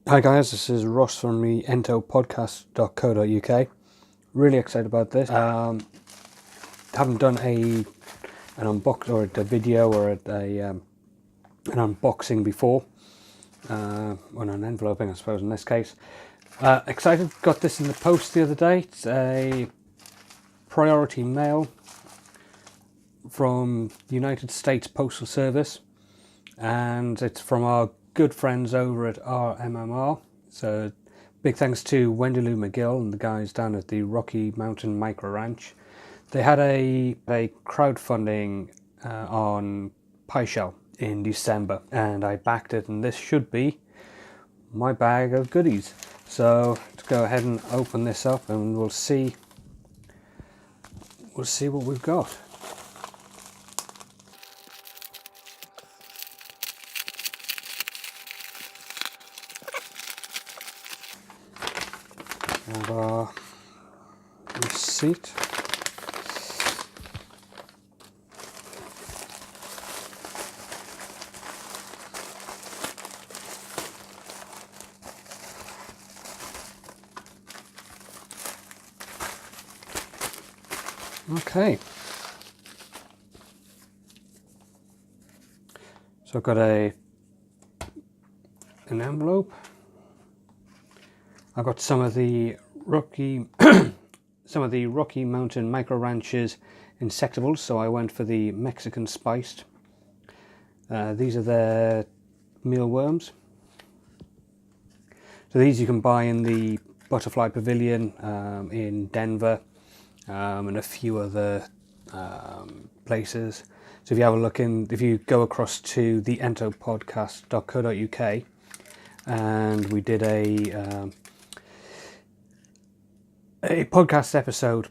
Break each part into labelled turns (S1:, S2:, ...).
S1: Hi guys, this is Ross from the Ento Podcast.co.uk. Really excited about this. Haven't done an unbox or a video or an unboxing before, or an enveloping, I suppose in this case. Excited, got this in the post the other day. It's a priority mail from the United States Postal Service, and it's from our good friends over at RMMR. So big thanks to Wendy Lou McGill and the guys down at the Rocky Mountain Micro Ranch. They had a crowdfunding on PIESHELL in December, and I backed it, and this should be my bag of goodies. So let's go ahead and open this up and we'll see what we've got. And our receipt. Okay. So I've got an envelope. I got some of the Rocky Mountain Micro Ranch's insectables, so I went for the Mexican spiced. These are their mealworms. So these you can buy in the Butterfly Pavilion in Denver and a few other places. So if you have a look if you go across to theentopodcast.co.uk, and we did a podcast episode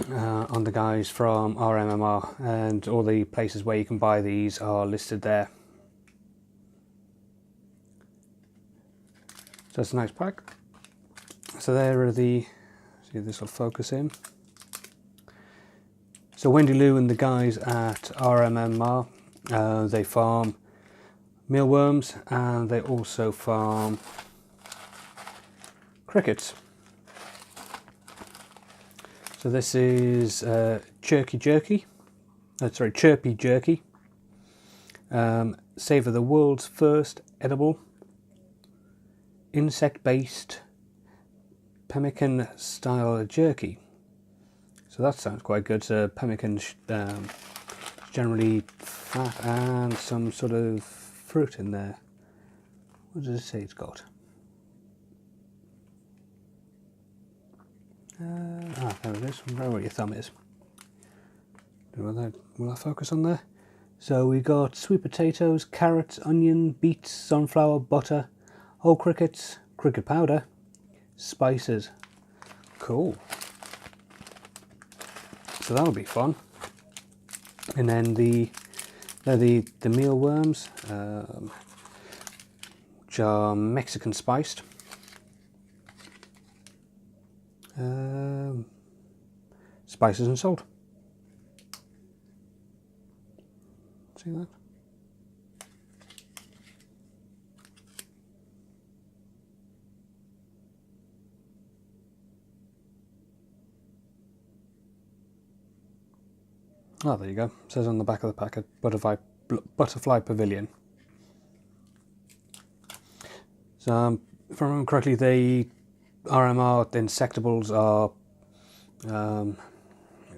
S1: on the guys from RMMR, and all the places where you can buy these are listed there. So that's a nice pack. So there are see if this will focus in. So Wendy Lou and the guys at RMMR, they farm mealworms and they also farm crickets. So this is Chirpy Jerky. Savour the world's first edible insect-based pemmican style jerky. So that sounds quite good. So pemmican generally fat and some sort of fruit in there. What does it say it's got? There it is. I don't know where your thumb is. Will that focus on there? So we got sweet potatoes, carrots, onion, beets, sunflower, butter, whole crickets, cricket powder, spices. Cool. So that'll be fun. And then the mealworms, which are Mexican spiced. Spices and salt. See that? Oh, there you go. It says on the back of the packet, Butterfly Pavilion. So, if I remember correctly, the RMR insectables are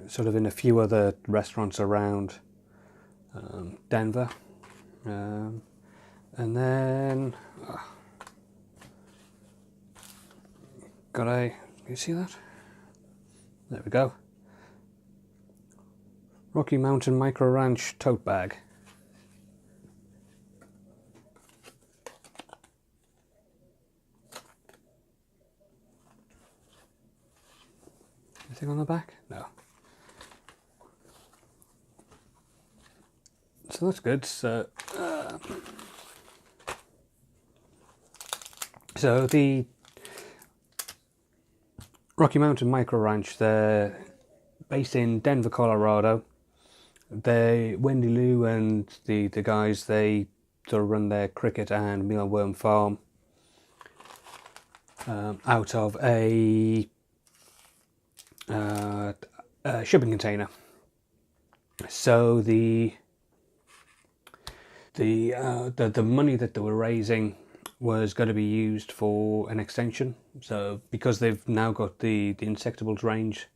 S1: sort of in a few other restaurants around Denver. And then can you see that? There we go. Rocky Mountain Micro Ranch tote bag. Anything on the back? No. So that's good. So the Rocky Mountain Micro Ranch, they're based in Denver, Colorado. Wendy Lou and the guys, they sort of run their cricket and mealworm farm out of a shipping container. So the money that they were raising was going to be used for an extension. So because they've now got the insectables range,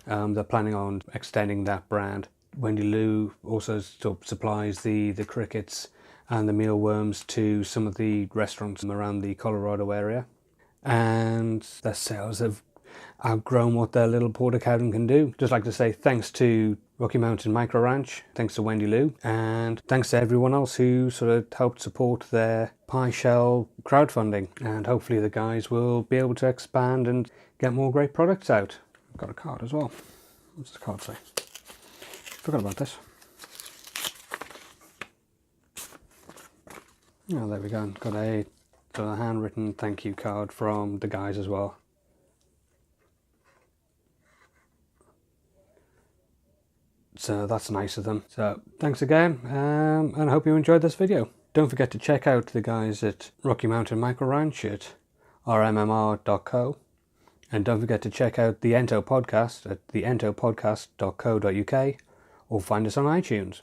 S1: they're planning on extending that brand. Wendy Lou also supplies the crickets and the mealworms to some of the restaurants around the Colorado area, and their sales have outgrown what their little porter cabin can do. Just like to say thanks to Rocky Mountain Micro Ranch, thanks to Wendy Lou, and thanks to everyone else who sort of helped support their pie shell crowdfunding. And hopefully the guys will be able to expand and get more great products out. I've got a card as well. What's the card say? Forgot about this. Oh, there we go. Got a handwritten thank you card from the guys as well. So that's nice of them. So thanks again, and I hope you enjoyed this video. Don't forget to check out the guys at Rocky Mountain Micro Ranch at rmmr.co, and don't forget to check out the Ento Podcast at theentopodcast.co.uk, or find us on iTunes.